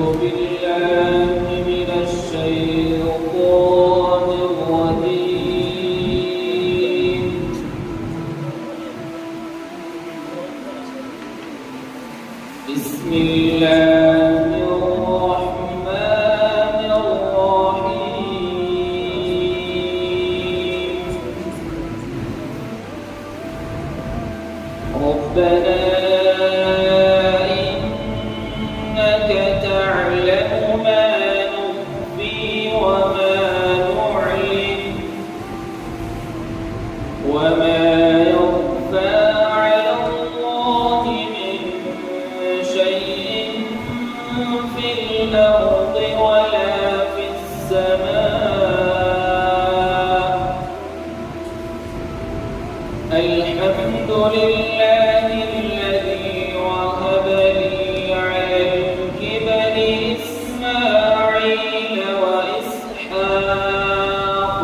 بالله من الشيطان الرجيم بسم الله الرحمن الرحيم ربنا إنك تعلم ما نخفي وما نعلن وما يخفى على الله من شيء في الأرض ولا في السماء الحمد لله الذي وهب لي على الكبر إسماعيل وإسحاق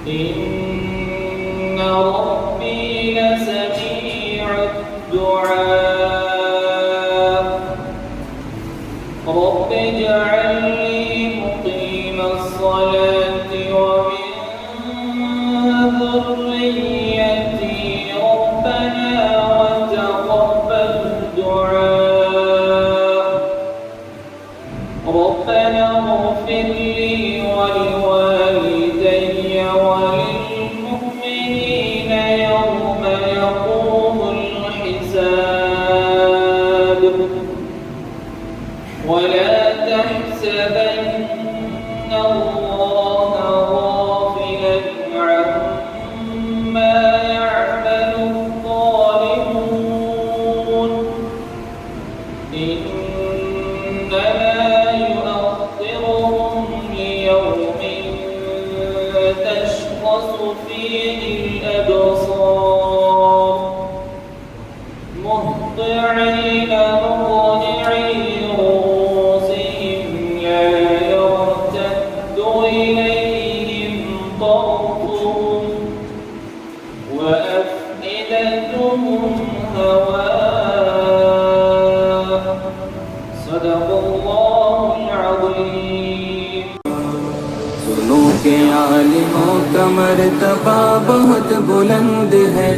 إن ربي لسميع الدعاء رب اجعلني مقيم الصلاة ومن ذريتي ربنا وتقبل دعاء ربنا اغفر لي ولوالدي وللمؤمنين يوم يقوم الحساب ولا تحسبن الله غافلا عما يعمل الظالمون إنما يؤخرهم ليوم تشخص فيه الأبصار مهطعين مقنعي رؤوسهم لا يرتد إليهم طرفهم وأفئدتهم هواء صدق الله العظيم सुनो के आलिमों का मर्तबा बहुत बुलंद है।